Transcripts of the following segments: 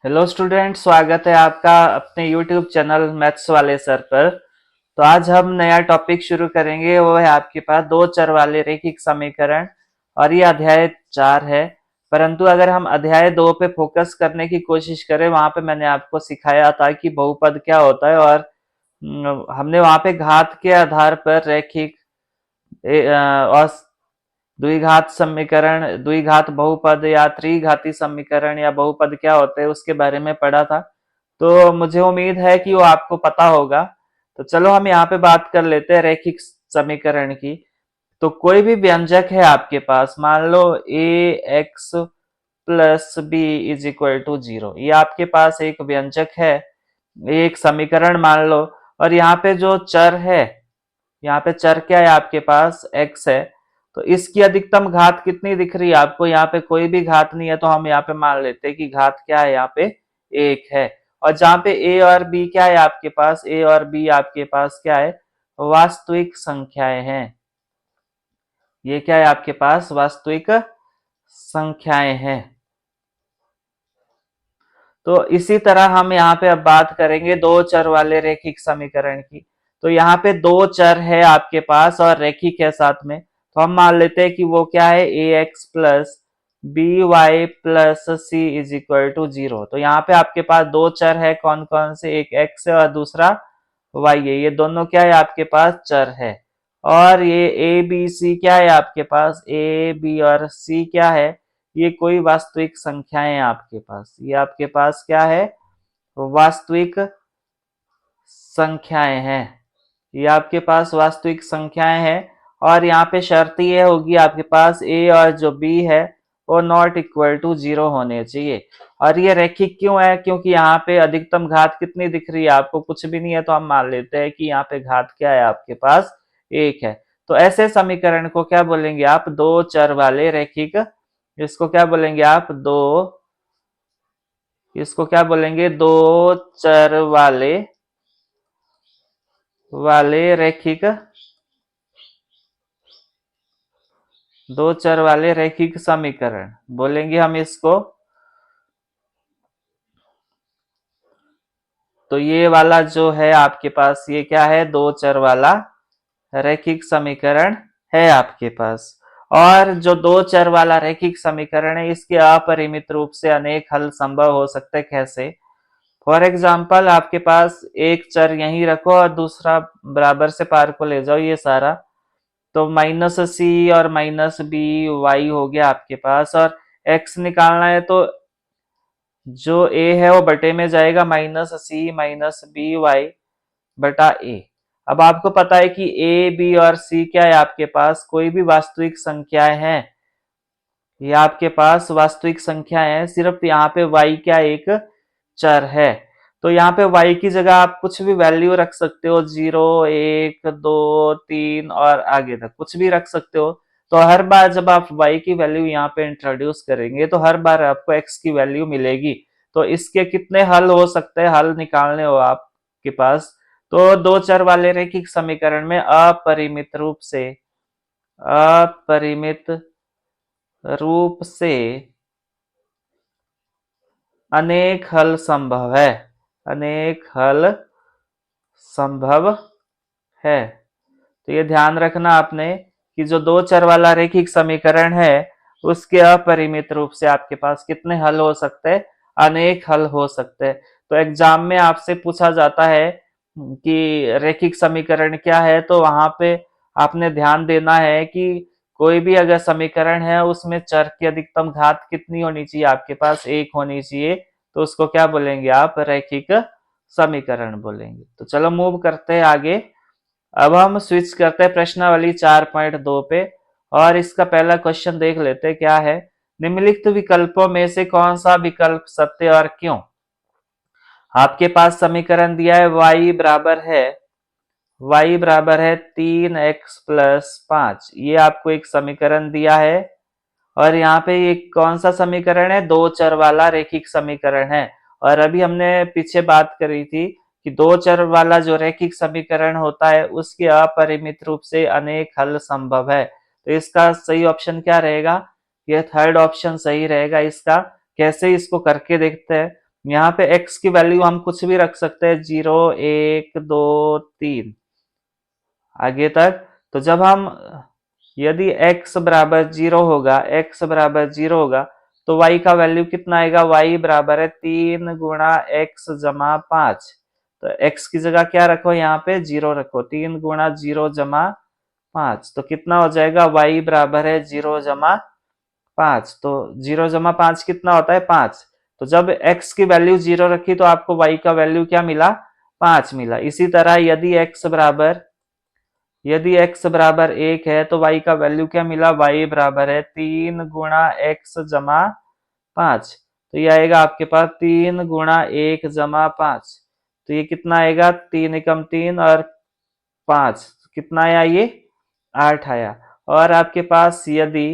Hello student, स्वागत है आपका अपने यूट्यूब चैनल मैथ्स वाले सर पर। तो आज हम नया टॉपिक शुरू करेंगे, वो है आपके पास दो चर वाले रैखिक समीकरण। और ये अध्याय 4 है। परंतु अगर हम अध्याय 2 पे फोकस करने की कोशिश करें, वहां पे मैंने आपको सिखाया था कि बहुपद क्या होता है। और हमने वहां पे घात के आधार पर रैखिक और द्विघात समीकरण, द्विघात बहुपद या त्रिघाती समीकरण या बहुपद क्या होते हैं उसके बारे में पढ़ा था। तो मुझे उम्मीद है कि वो आपको पता होगा। तो चलो हम यहाँ पे बात कर लेते हैं रैखिक समीकरण की। तो कोई भी व्यंजक है आपके पास, मान लो a x plus b is equal to 0, ये आपके पास एक व्यंजक है, ये एक समीकरण मान लो। और यहाँ पे जो चर है, यहाँ पे चर क्या है आपके पास, x है। तो इसकी अधिकतम घात कितनी दिख रही है आपको, यहाँ पे कोई भी घात नहीं है, तो हम यहाँ पे मान लेते हैं कि घात क्या है यहाँ पे, 1 है। और जहाँ पे a और b क्या है आपके पास, a और b आपके पास क्या है, वास्तविक संख्याएं हैं। ये क्या है आपके पास, वास्तविक संख्याएं हैं। तो इसी तरह हम यहाँ पे अब बात करेंगे दो चर वाले रैखिक समीकरण की। तो यहाँ पे दो चर है आपके पास और रैखिक है साथ में, तो हम मान लेते हैं कि वो क्या है, a x plus b y plus c is equal to 0। तो यहाँ पे आपके पास दो चर है, कौन कौन से, एक एक्स है और दूसरा वाई है। ये दोनों क्या है आपके पास, चर है। और ये ए बी सी क्या है आपके पास, ए बी और सी क्या है, ये कोई वास्तविक संख्याएं हैं आपके पास। ये आपके पास क्या है, वास्तविक संख्याएं हैं। ये आपके पास वास्तविक संख्याएं हैं। और यहाँ पे शर्त ये होगी आपके पास, ए और जो बी है वो नॉट इक्वल टू 0 होने चाहिए। और ये रैखिक क्यों है, क्योंकि यहाँ पे अधिकतम घात कितनी दिख रही है आपको, कुछ भी नहीं है, तो हम मान लेते हैं कि यहाँ पे घात क्या है आपके पास, 1 है। तो ऐसे समीकरण को क्या बोलेंगे आप, दो चर वाले रैखिक। इसको क्या बोलेंगे आप, इसको क्या बोलेंगे, दो चर वाले रैखिक, दो चर वाले रैखिक समीकरण बोलेंगे हम इसको। तो ये वाला जो है आपके पास, ये क्या है, दो चर वाला रैखिक समीकरण है आपके पास। और जो दो चर वाला रैखिक समीकरण है, इसके अपरिमित रूप से अनेक हल संभव हो सकते हैं। कैसे, फॉर एग्जाम्पल आपके पास एक चर यहीं रखो और दूसरा बराबर से पार को ले जाओ, ये सारा। तो माइनस सी और माइनस बी वाई हो गया आपके पास। और एक्स निकालना है तो जो ए है वो बटे में जाएगा, माइनस सी माइनस बी वाई बटा ए। अब आपको पता है कि ए बी और सी क्या है आपके पास, कोई भी वास्तविक संख्याएं हैं। ये आपके पास वास्तविक संख्या है, सिर्फ यहाँ पे y क्या एक चर है। तो यहाँ पे y की जगह आप कुछ भी वैल्यू रख सकते हो, 0 1 2 3 और आगे तक कुछ भी रख सकते हो। तो हर बार जब आप y की वैल्यू यहाँ पे इंट्रोड्यूस करेंगे तो हर बार आपको x की वैल्यू मिलेगी। तो इसके कितने हल हो सकते हैं, हल निकालने हो आपके पास। तो दो चर वाले रैखिक समीकरण में अपरिमित रूप से अनेक हल संभव है, अनेक हल संभव है। तो ये ध्यान रखना आपने कि जो दो चर वाला रैखिक समीकरण है, उसके अपरिमित रूप से आपके पास कितने हल हो सकते हैं, अनेक हल हो सकते हैं। तो एग्जाम में आपसे पूछा जाता है कि रैखिक समीकरण क्या है, तो वहां पे आपने ध्यान देना है कि कोई भी अगर समीकरण है उसमें चर की अधिकतम घात कितनी होनी चाहिए आपके पास, 1 होनी चाहिए। तो उसको क्या बोलेंगे आप, रैखिक समीकरण बोलेंगे। तो चलो मूव करते हैं आगे। अब हम स्विच करते हैं प्रश्नावली 4.2 पे। और इसका पहला क्वेश्चन देख लेते हैं क्या है। निम्नलिखित विकल्पों में से कौन सा विकल्प सत्य और क्यों। आपके पास समीकरण दिया है y बराबर है 3x प्लस 5, ये आपको एक समीकरण दिया है। और यहाँ पे ये कौन सा समीकरण है, दो चर वाला रैखिक समीकरण है। और अभी हमने पीछे बात करी थी कि दो चर वाला जो रैखिक समीकरण होता है उसके अपरिमित रूप से अनेक हल संभव है। तो इसका सही ऑप्शन क्या रहेगा, ये थर्ड ऑप्शन सही रहेगा इसका। कैसे, इसको करके देखते हैं। यहाँ पे x की वैल्यू हम कुछ भी रख सकते हैं, 0, 1, 2, 3 आगे तक। तो जब हम यदि x बराबर 0 होगा, x बराबर 0 होगा, तो y का वैल्यू कितना आएगा, y बराबर है 3 गुणा x जमा 5। तो x की जगह क्या रखो, यहाँ पे 0 रखो, 3 गुणा 0 जमा 5। तो कितना हो जाएगा, y बराबर है 0 जमा 5। तो 0 जमा 5 कितना होता है, 5। तो जब x की वैल्यू 0 रखी तो आपको y का वैल्यू क्या मिला, 5 मिला। इसी तरह यदि x बराबर 1 है तो y का वैल्यू क्या मिला, y बराबर है 3 गुणा x जमा 5। तो ये आएगा आपके पास 3 गुणा 1 जमा 5। तो ये कितना आएगा, 3 एकम 3 और 5 कितना आया, ये 8 आया। और आपके पास यदि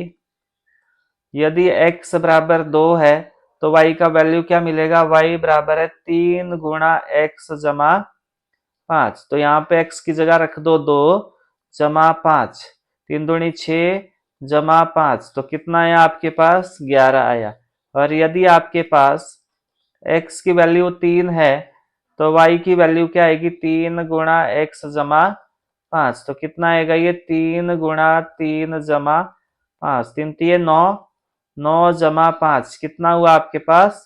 यदि x बराबर 2 है तो y का वैल्यू क्या मिलेगा, y बराबर है 3 गुणा x जमा 5। तो यहाँ पे x की जगह रख दो 2 जमा 5, 3 दूनी 6 जमा 5। तो कितना आया आपके पास, 11 आया। और यदि आपके पास x की वैल्यू 3 है तो y की वैल्यू क्या आएगी, 3 गुणा x जमा 5। तो कितना आएगा, ये 3 गुणा 3 जमा 5, 3 3 9, 9 जमा 5 कितना हुआ आपके पास,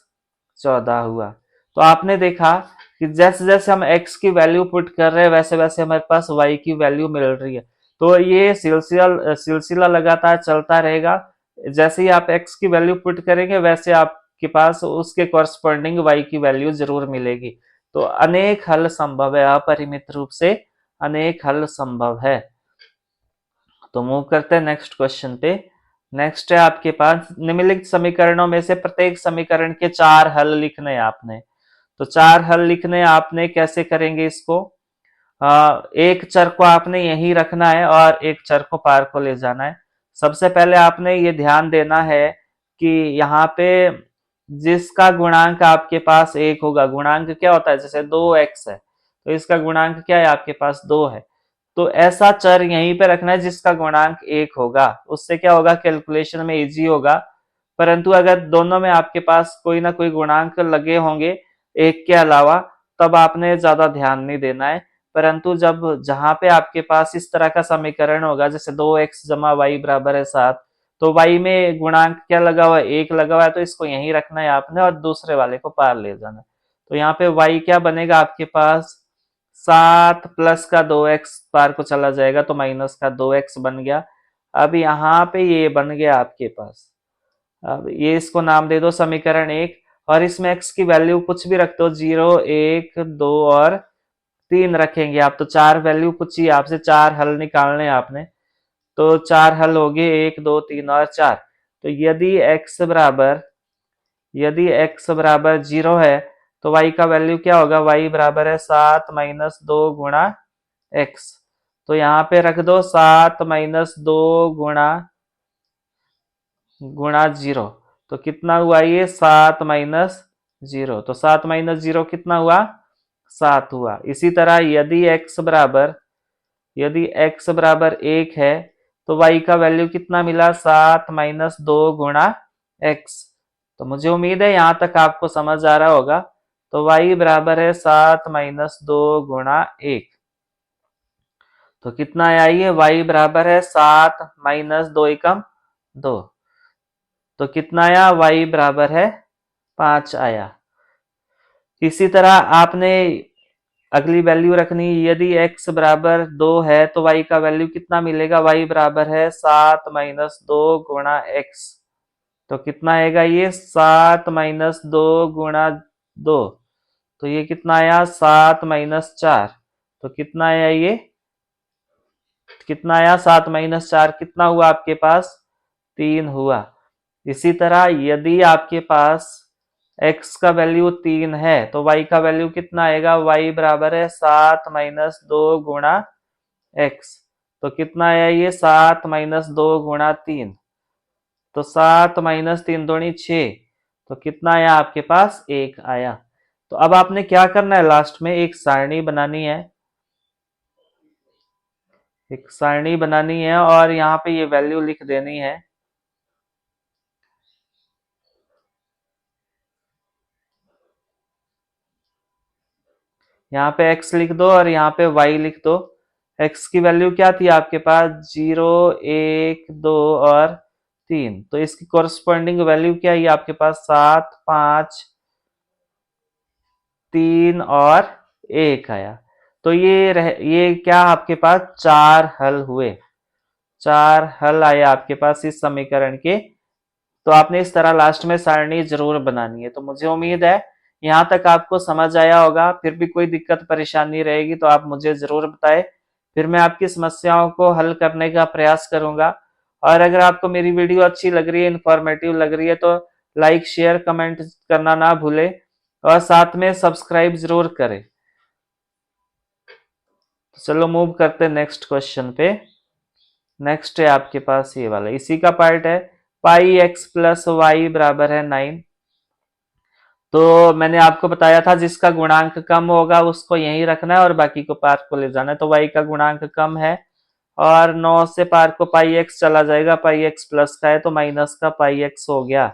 14 हुआ। तो आपने देखा कि जैसे जैसे हम x की वैल्यू पुट कर रहे हैं वैसे वैसे हमारे पास y की वैल्यू मिल रही है। तो ये सिलसिला लगातार चलता रहेगा। जैसे ही आप x की वैल्यू पुट करेंगे वैसे आपके पास उसके कॉरस्पॉन्डिंग y की वैल्यू जरूर मिलेगी। तो अनेक हल संभव है, अपरिमित रूप से अनेक हल संभव है। तो मूव करते हैं नेक्स्ट क्वेश्चन पे। नेक्स्ट है आपके पास, निम्नलिखित समीकरणों में से प्रत्येक समीकरण के 4 हल लिखने हैं आपने। तो 4 हल लिखने आपने, कैसे करेंगे इसको, एक चर को आपने यहीं रखना है और एक चर को पार को ले जाना है। सबसे पहले आपने ये ध्यान देना है कि यहाँ पे जिसका गुणांक आपके पास 1 होगा, गुणांक क्या होता है, जैसे 2x है तो इसका गुणांक क्या है आपके पास, 2 है। तो ऐसा चर यहीं पे रखना है जिसका गुणांक 1 होगा, उससे क्या होगा, कैलकुलेशन में इजी होगा। परंतु अगर दोनों में आपके पास कोई ना कोई गुणांक लगे होंगे एक के अलावा, तब आपने ज्यादा ध्यान नहीं देना है। परंतु जब जहां पे आपके पास इस तरह का समीकरण होगा, जैसे 2x जमा वाई बराबर है 7, तो y में गुणांक क्या लगा हुआ है, 1 लगा हुआ है, तो इसको यहीं रखना है आपने और दूसरे वाले को पार ले जाना है। तो यहाँ पे y क्या बनेगा आपके पास, 7 प्लस का 2x पार को चला जाएगा तो माइनस का 2x बन गया। अब यहाँ पे ये बन गया आपके पास। अब ये इसको नाम दे दो समीकरण 1। और इसमें x की वैल्यू कुछ भी रख दो, 0, 1, 2 और 3 रखेंगे आप। तो 4 वैल्यू पूछिए आपसे, 4 हल निकालने आपने। तो 4 हल हो गए, 1, 2, 3 और 4। तो यदि x बराबर 0 है तो y का वैल्यू क्या होगा, y बराबर है 7 माइनस 2 गुणा x। तो यहाँ पे रख दो 7 माइनस 2 गुणा गुणा 0। तो कितना हुआ ये, 7 माइनस 0। तो 7 माइनस 0 कितना हुआ, 7 हुआ। इसी तरह यदि x बराबर 1 है तो y का वैल्यू कितना मिला, 7 माइनस 2 गुणा x। तो मुझे उम्मीद है यहां तक आपको समझ आ रहा होगा। तो y बराबर है 7 माइनस 2 गुणा 1। तो कितना आया ये, y बराबर है 7 माइनस 2 एकम 2। तो कितना आया, y बराबर है 5 आया। इसी तरह आपने अगली वैल्यू रखनी, यदि x बराबर 2 है तो y का वैल्यू कितना मिलेगा, y बराबर है 7 माइनस 2 गुणा x। तो कितना आएगा ये, 7 माइनस 2 गुणा 2। तो ये कितना आया, 7 माइनस 4। तो कितना आया ये, कितना आया, 7 माइनस 4 कितना हुआ आपके पास, 3 हुआ। इसी तरह यदि आपके पास x का वैल्यू 3 है तो y का वैल्यू कितना आएगा, y बराबर है 7 माइनस 2 गुणा x। तो कितना आया ये, 7 माइनस 2 गुणा 3। तो 7 माइनस 3 दूनी 6। तो कितना आया आपके पास, 1 आया। तो अब आपने क्या करना है, लास्ट में एक सारणी बनानी है, और यहाँ पे ये वैल्यू लिख देनी है। यहाँ पे x लिख दो और यहाँ पे y लिख दो। x की वैल्यू क्या थी आपके पास? 0, 1, 2 और 3। तो इसकी कोरस्पॉन्डिंग वैल्यू क्या है आपके पास? 7, 5, 3 और 1 आया। तो ये क्या आपके पास? 4 हल हुए। 4 हल आए आपके पास इस समीकरण के। तो आपने इस तरह लास्ट में सारणी जरूर बनानी है। तो मुझे उम्मीद है यहाँ तक आपको समझ आया होगा। फिर भी कोई दिक्कत परेशानी रहेगी तो आप मुझे जरूर बताएं, फिर मैं आपकी समस्याओं को हल करने का प्रयास करूंगा। और अगर आपको मेरी वीडियो अच्छी लग रही है, इंफॉर्मेटिव लग रही है, तो लाइक, शेयर, कमेंट करना ना भूले और साथ में सब्सक्राइब जरूर करें। चलो मूव करते हैं नेक्स्ट क्वेश्चन पे। नेक्स्ट है आपके पास ये वाला, इसी का पार्ट है। पाई एक्स प्लस वाई बराबर है 9। तो मैंने आपको बताया था जिसका गुणांक कम होगा उसको यहीं रखना है और बाकी को पार को ले जाना है। तो वाई का गुणांक कम है और 9 से पार को पाई एक्स चला जाएगा। पाई एक्स प्लस का है तो माइनस का पाई एक्स हो गया।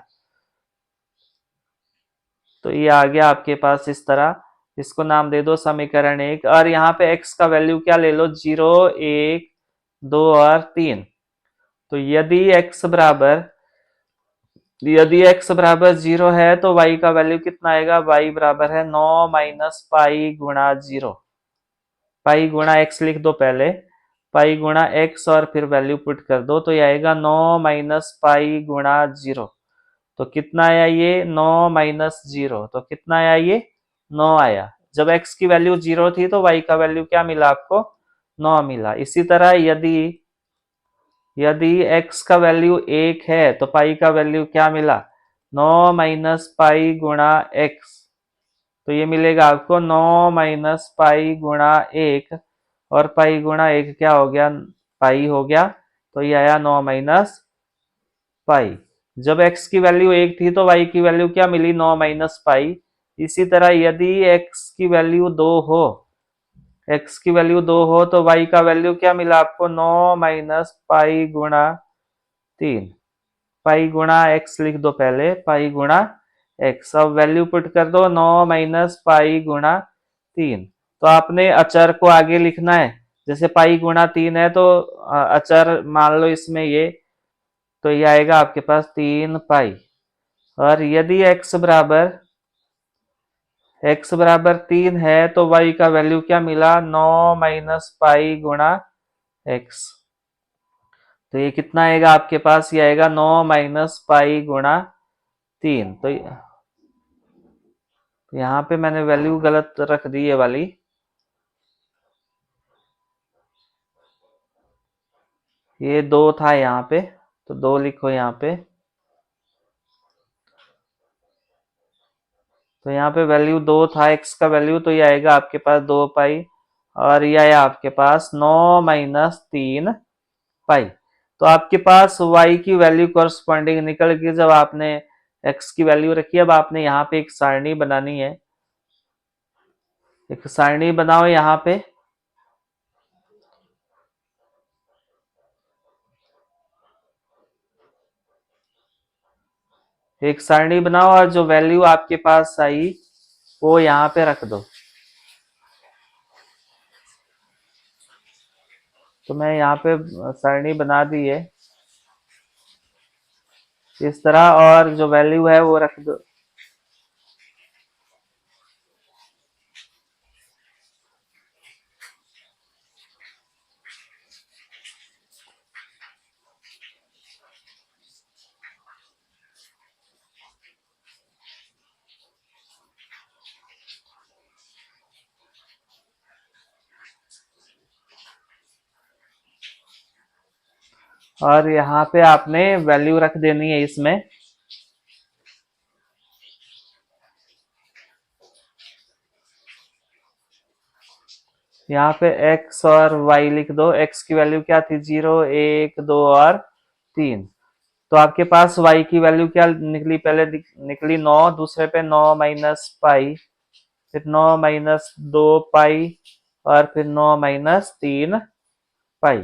तो ये आ गया आपके पास इस तरह। इसको नाम दे दो समीकरण 1। और यहाँ पे x का वैल्यू क्या ले लो? 0, 1, 2 और 3। तो यदि x बराबर 0 है तो y का वैल्यू कितना आएगा? y बराबर है 9 माइनस पाई गुणा 0। पाई गुणा x लिख दो पहले, पाई गुणा x और फिर वैल्यू पुट कर दो। तो ये आएगा 9 माइनस पाई गुणा 0। तो कितना आया ये? 9 माइनस 0। तो कितना आया ये? 9 आया। जब x की वैल्यू 0 थी तो y का वैल्यू क्या मिला आपको? 9 मिला। इसी तरह यदि यदि x का वैल्यू 1 है तो पाई का वैल्यू क्या मिला? 9 माइनस पाई गुणा x। तो ये मिलेगा आपको 9 माइनस पाई गुणा 1। और पाई गुणा 1 क्या हो गया? पाई हो गया। तो ये आया 9 माइनस पाई। जब x की वैल्यू 1 थी तो y की वैल्यू क्या मिली? 9 माइनस पाई। इसी तरह यदि x की वैल्यू 2 हो, x की वैल्यू 2 हो तो y का वैल्यू क्या मिला आपको? 9 माइनस पाई गुणा 3। पाई गुणा x लिख दो पहले, पाई गुणा x। अब वैल्यू पुट कर दो, 9 माइनस पाई गुणा 3। तो आपने अचर को आगे लिखना है। जैसे पाई गुणा 3 है तो अचर मान लो इसमें ये, तो ये आएगा आपके पास 3 पाई। और यदि x बराबर 3 है तो y का वैल्यू क्या मिला? 9 माइनस पाई गुणा x। तो ये कितना आएगा आपके पास? ये आएगा 9 माइनस पाई गुणा 3। तो यहाँ पे मैंने वैल्यू गलत रख दी ये वाली। ये 2 था यहाँ पे, तो 2 लिखो यहाँ पे। तो यहाँ पे वैल्यू 2 था x का वैल्यू, तो ये आएगा आपके पास 2 पाई। और ये आया आपके पास 9 माइनस 3 पाई। तो आपके पास y की वैल्यू कॉरस्पॉन्डिंग निकल गई जब आपने x की वैल्यू रखी। अब आपने यहाँ पे एक सारणी बनानी है। एक सारणी बनाओ यहाँ पे। एक सारणी बनाओ और जो वैल्यू आपके पास आई वो यहाँ पे रख दो। तो मैं यहाँ पे सारणी बना दी है इस तरह, और जो वैल्यू है वो रख दो। और यहाँ पे आपने वैल्यू रख देनी है इसमें। यहाँ पे x और y लिख दो। x की वैल्यू क्या थी? 0, 1, 2 और 3। तो आपके पास y की वैल्यू क्या निकली? पहले निकली 9, दूसरे पे 9 माइनस पाई, फिर 9 माइनस 2 पाई और फिर 9 माइनस 3 पाई।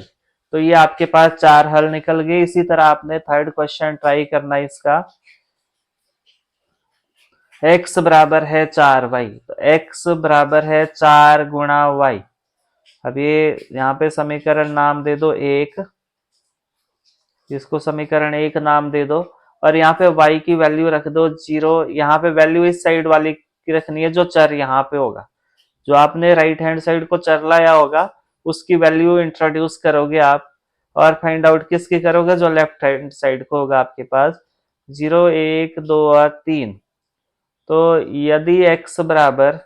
तो ये आपके पास 4 हल निकल गए। इसी तरह आपने थर्ड क्वेश्चन ट्राई करना है इसका। x बराबर है 4y, तो x बराबर है 4 गुणा y। अब ये यहाँ पे समीकरण नाम दे दो 1, इसको समीकरण 1 नाम दे दो, और यहाँ पे y की वैल्यू रख दो 0। यहाँ पे वैल्यू इस साइड वाली की रखनी है जो चर यहाँ पे होगा, जो आपने राइट हैंड साइड को चर लाया होगा उसकी वैल्यू इंट्रोड्यूस करोगे आप, और फाइंड आउट किसकी करोगे, जो लेफ्ट हैंड साइड को होगा आपके पास 0 1 2 और 3। तो यदि x बराबर,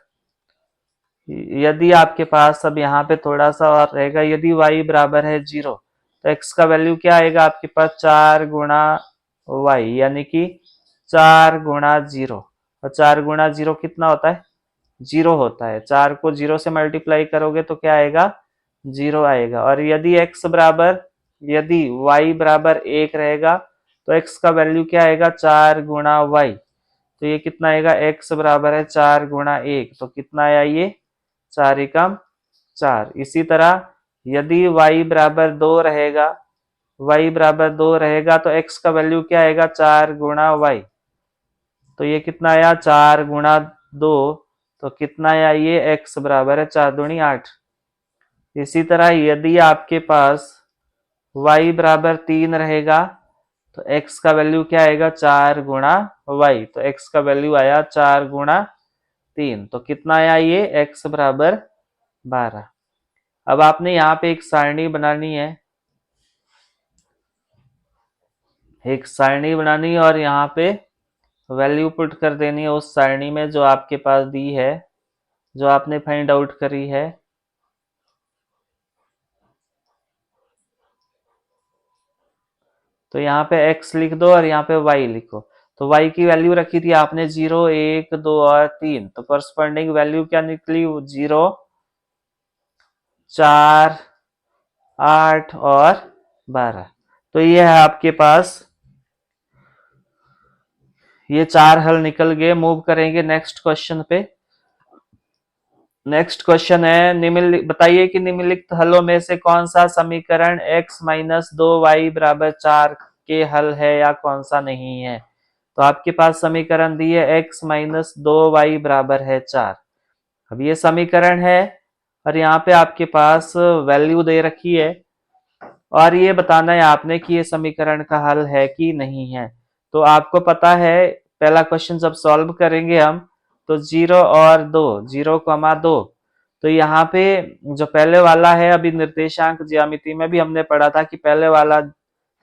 यदि आपके पास अब यहाँ पे थोड़ा सा और रहेगा, यदि y बराबर है 0, तो x का वैल्यू क्या आएगा आपके पास 4 गुणा y, यानी कि 4 गुणा 0। और 4 गुणा 0 कितना होता है, 0 होता है। 4 को 0 से मल्टीप्लाई करोगे तो क्या आएगा, 0 आएगा। और यदि x बराबर, यदि y बराबर 1 रहेगा तो x का वैल्यू क्या आएगा, 4 गुणा y। तो ये कितना आएगा, x बराबर है 4 गुणा 1, तो कितना आया ये 4 एकम 4। इसी तरह यदि y बराबर 2 रहेगा, y बराबर 2 रहेगा तो x का वैल्यू क्या आएगा, 4 गुणा y। तो ये कितना आया, 4 गुणा 2, तो कितना आया ये, x बराबर है 4 दूनी 8। इसी तरह यदि आपके पास y बराबर 3 रहेगा तो x का वैल्यू क्या आएगा, 4 गुणा y। तो x का वैल्यू आया 4 गुणा 3, तो कितना आया ये, x बराबर 12। अब आपने यहाँ पे एक सारणी बनानी है, एक सारणी बनानी है, और यहाँ पे वैल्यू पुट कर देनी है उस सारणी में जो आपके पास दी है, जो आपने फाइंड आउट करी है। तो यहाँ पे x लिख दो और यहाँ पे y लिखो। तो y की वैल्यू रखी थी आपने 0 1 2 और 3, तो करस्पॉन्डिंग वैल्यू क्या निकली, 0 4 8 और 12। तो ये है आपके पास, ये 4 हल निकल गए। मूव करेंगे नेक्स्ट क्वेश्चन पे। नेक्स्ट क्वेश्चन है, निम्नलिखित बताइए कि निम्नलिखित हलों में से कौन सा समीकरण x माइनस 2y बराबर 4 के हल है या कौन सा नहीं है। तो आपके पास समीकरण दी है x माइनस 2y बराबर है 4। अब ये समीकरण है और यहाँ पे आपके पास वैल्यू दे रखी है, और ये बताना है आपने कि ये समीकरण का हल है कि नहीं है। तो आपको पता है, पहला क्वेश्चन जब सॉल्व करेंगे हम, तो 0 और 2, 0,2, तो यहाँ पे जो पहले वाला है, अभी निर्देशांक ज्यामिति में भी हमने पढ़ा था कि पहले वाला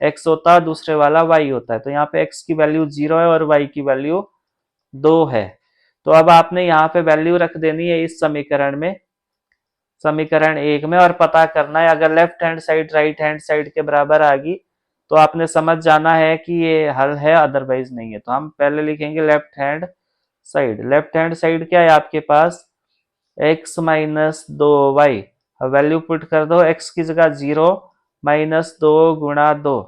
x होता है, दूसरे वाला y होता है। तो यहाँ पे x की वैल्यू 0 है और y की वैल्यू 2 है। तो अब आपने यहाँ पे वैल्यू रख देनी है इस समीकरण में, समीकरण 1 में, और पता करना है अगर left hand side right hand side के बराबर आ गई तो आपने समझ जाना है कि ये हल है, अदरवाइज नहीं है। तो हम पहले लिखेंगे left hand side. Left hand side क्या है आपके पास, x minus 2y। Value put कर दो, x की जगह 0 माइनस 2 गुणा 2,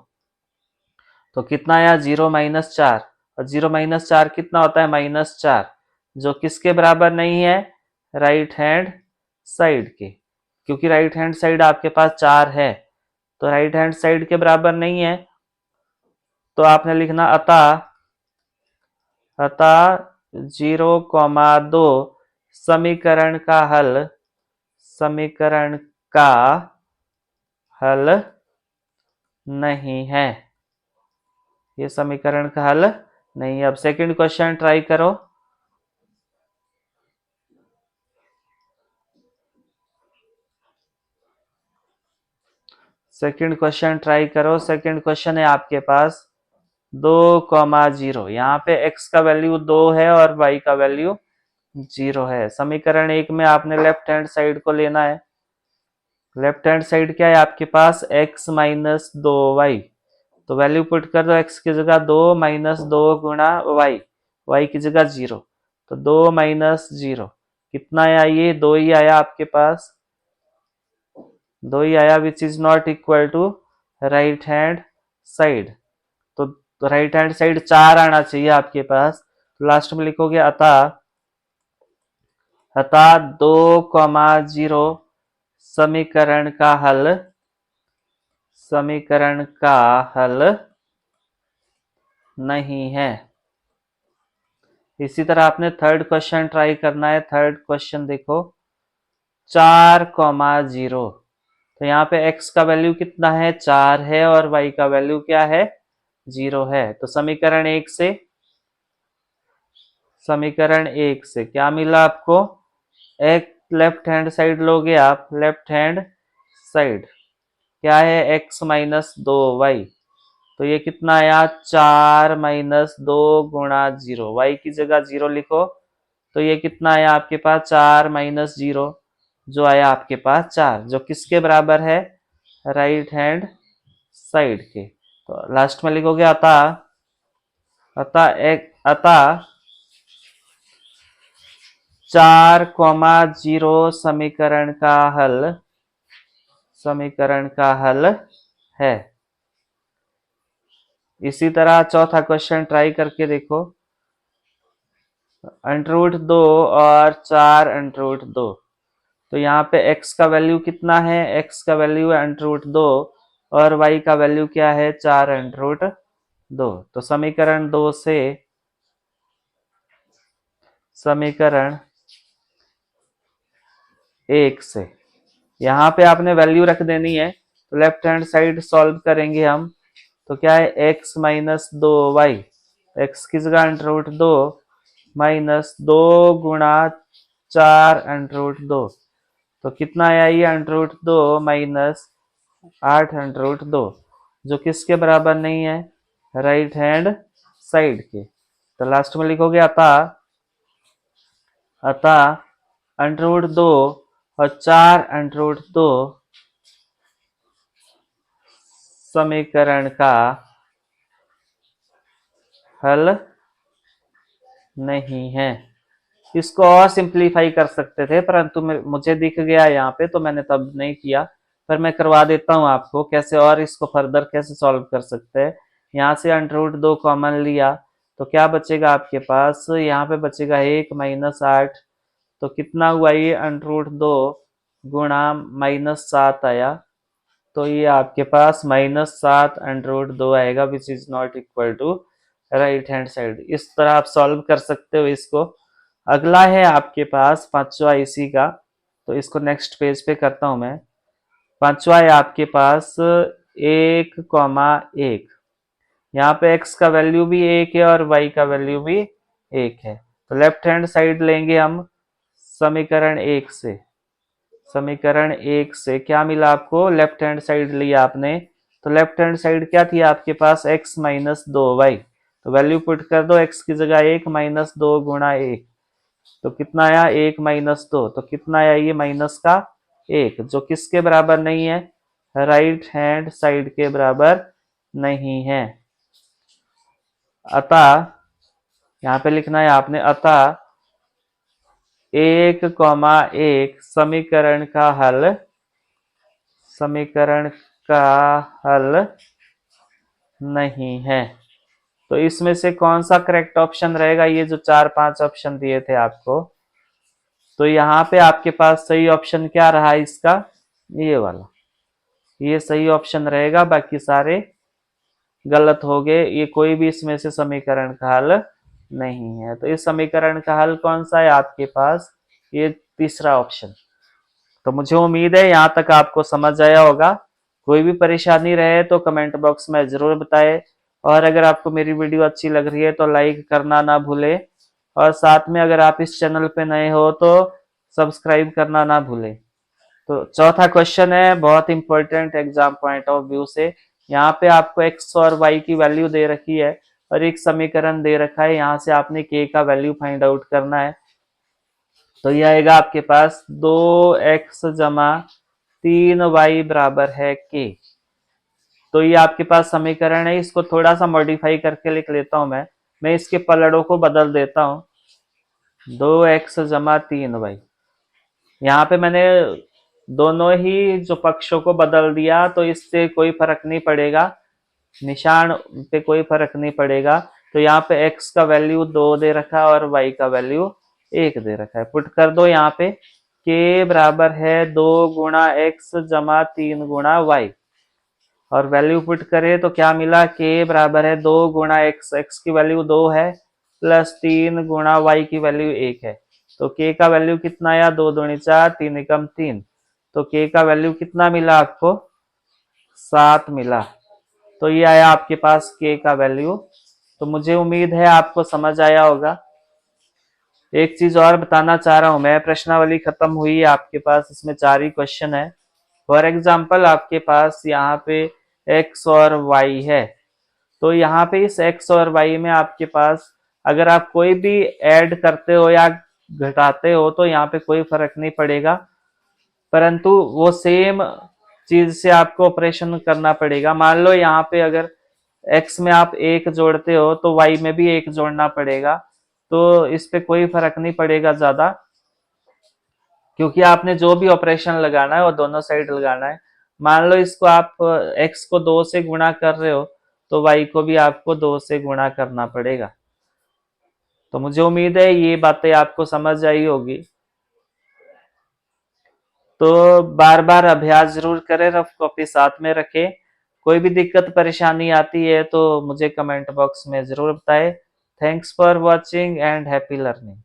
तो कितना आया, 0 माइनस 4। और 0 माइनस 4 कितना होता है, -4, जो किसके बराबर नहीं है, राइट हैंड साइड के, क्योंकि राइट हैंड साइड आपके पास 4 है, तो राइट हैंड साइड के बराबर नहीं है। तो आपने लिखना अतः, अतः 0,2 समीकरण का हल, समीकरण का हल नहीं है, ये समीकरण का हल नहीं है। अब सेकंड क्वेश्चन ट्राई करो। सेकंड क्वेश्चन ट्राई करो। सेकंड क्वेश्चन है आपके पास 2,0, यहाँ पे x का वैल्यू 2 है और y का वैल्यू 0 है। समीकरण 1 में आपने लेफ्ट हैंड साइड को लेना है। लेफ्ट हैंड साइड क्या है आपके पास, x माइनस 2y। तो वैल्यू पुट कर दो, x की जगह 2 माइनस 2 गुणा y, y की जगह 0, तो 2 माइनस 0 कितना आया, ये 2 ही आया आपके पास, 2 ही आया, which is not equal to right hand side. तो राइट हैंड साइड 4 आना चाहिए आपके पास। तो लास्ट में लिखोगे अतः, अतः 2,0 समीकरण का हल, समीकरण का हल नहीं है। इसी तरह आपने थर्ड क्वेश्चन ट्राई करना है। थर्ड क्वेश्चन देखो, 4,0। तो यहाँ पे x का वैल्यू कितना है, 4 है, और y का वैल्यू क्या है, 0 है। तो समीकरण एक से क्या मिला आपको, एक लेफ्ट हैंड साइड लोगे आप, लेफ्ट हैंड साइड क्या है, x माइनस 2y। तो ये कितना आया, 4 - 2 गुणा 0, y की जगह 0 लिखो। तो ये कितना आया आपके पास, 4 - 0, जो आया आपके पास 4, जो किसके बराबर है, राइट हैंड साइड के। तो लास्ट में लिखोगे अतः, अतः 4,0 समीकरण का हल है। इसी तरह चौथा क्वेश्चन ट्राई करके देखो, √2 और 4√2। तो यहाँ पे x का वैल्यू कितना है, x का वैल्यू है √2 और y का वैल्यू क्या है, 4√2। तो समीकरण एक से यहाँ पे आपने वैल्यू रख देनी है। तो लेफ्ट हैंड साइड सॉल्व करेंगे हम, तो क्या है, x माइनस 2y, x की जगह √2 -2 गुणा 4√2। तो कितना आया ये, √2 -8√2, जो किसके बराबर नहीं है, राइट हैंड साइड के। तो लास्ट में लिखोगे अतः √2 और 4√2 समीकरण का हल नहीं है। इसको और सिंप्लीफाई कर सकते थे, परंतु मुझे दिख गया यहाँ पे, तो मैंने तब नहीं किया। पर मैं करवा देता हूँ आपको कैसे और इसको फर्दर कैसे सॉल्व कर सकते हैं। यहाँ से √2 कॉमन लिया, तो क्या बचेगा आपके पास, यहाँ पे बचेगा 1 - 8। तो कितना हुआ ये, √2 गुणा -7 आया। तो ये आपके पास -7 √2 आएगा, which is not equal to right hand side. इस तरह आप सॉल्व कर सकते हो इसको। अगला है आपके पास पांचवा इसी का, तो इसको नेक्स्ट पेज पे करता हूं मैं। पांचवा है आपके पास 1,1। यहाँ पे x का वैल्यू भी 1 है और y का वैल्यू भी 1 है। तो लेफ्ट हैंड साइड लेंगे हम समीकरण एक से क्या मिला आपको, लेफ्ट हैंड साइड लिया आपने। तो लेफ्ट हैंड साइड क्या थी आपके पास, x माइनस 2y। तो वैल्यू पुट कर दो, x की जगह 1 - 2 गुणा 1। तो कितना आया, 1 - 2। तो कितना आया ये, माइनस का 1, जो किसके बराबर नहीं है, राइट हैंड साइड के बराबर नहीं है। अतः यहाँ पे लिखना है आपने, अतः 1,1 समीकरण का हल नहीं है। तो इसमें से कौन सा करेक्ट ऑप्शन रहेगा, ये जो 4-5 ऑप्शन दिए थे आपको, तो यहाँ पे आपके पास सही ऑप्शन क्या रहा इसका, ये वाला, ये सही ऑप्शन रहेगा, बाकी सारे गलत हो गए। ये कोई भी इसमें से समीकरण का हल नहीं है। तो इस समीकरण का हल कौन सा है आपके पास, ये तीसरा ऑप्शन। तो मुझे उम्मीद है यहाँ तक आपको समझ आया होगा। कोई भी परेशानी रहे तो कमेंट बॉक्स में जरूर बताएं, और अगर आपको मेरी वीडियो अच्छी लग रही है तो लाइक करना ना भूलें, और साथ में अगर आप इस चैनल पे नए हो तो सब्सक्राइब करना ना भूलें। तो चौथा क्वेश्चन है बहुत important exam point of view से। यहाँ पे आपको x और y की वैल्यू दे रखी है और एक समीकरण दे रखा है, यहाँ से आपने k का वैल्यू फाइंड आउट करना है। तो ये आएगा आपके पास 2x जमा 3y बराबर है k। तो ये आपके पास समीकरण है, इसको थोड़ा सा मॉडिफाई करके लिख लेता हूं मैं इसके पलड़ों को बदल देता हूं। 2x जमा 3y, यहाँ पे मैंने दोनों ही जो पक्षों को बदल दिया, तो इससे कोई फर्क नहीं पड़ेगा, निशान पे कोई फर्क नहीं पड़ेगा। तो यहाँ पे x का वैल्यू 2 दे रखा है और y का वैल्यू 1 दे रखा है। पुट कर दो यहाँ पे, k बराबर है 2 गुणा x जमा 3 गुणा y, और वैल्यू पुट करे तो क्या मिला, k बराबर है 2 गुणा x, x की वैल्यू 2 है, प्लस 3 गुणा वाई की वैल्यू 1 है। तो के का वैल्यू कितना आया, 2 दूनी 4, 3 एकम 3। तो के का वैल्यू कितना मिला आपको, 7 मिला। तो ये आया आपके पास के का वैल्यू। तो मुझे उम्मीद है आपको समझ आया होगा। एक चीज और बताना चाह रहा हूं मैं, प्रश्नावली खत्म हुई है आपके पास, इसमें 4 ही क्वेश्चन है। फॉर एग्जाम्पल आपके पास यहाँ पे x और y है, तो यहाँ पे इस x और y में आपके पास अगर आप कोई भी ऐड करते हो या घटाते हो तो यहाँ पे कोई फर्क नहीं पड़ेगा, परंतु वो सेम चीज से आपको ऑपरेशन करना पड़ेगा। मान लो यहाँ पे अगर x में आप 1 जोड़ते हो तो y में भी 1 जोड़ना पड़ेगा। तो इस पे कोई फर्क नहीं पड़ेगा ज्यादा, क्योंकि आपने जो भी ऑपरेशन लगाना है वो दोनों साइड लगाना है। मान लो इसको आप x को 2 से गुणा कर रहे हो तो y को भी आपको 2 से गुणा करना पड़ेगा। तो मुझे उम्मीद है ये बातें आपको समझ आई होगी। तो बार बार अभ्यास जरूर करें, रफ कॉपी साथ में रखें। कोई भी दिक्कत परेशानी आती है तो मुझे कमेंट बॉक्स में जरूर बताएं। Thanks for watching and happy learning.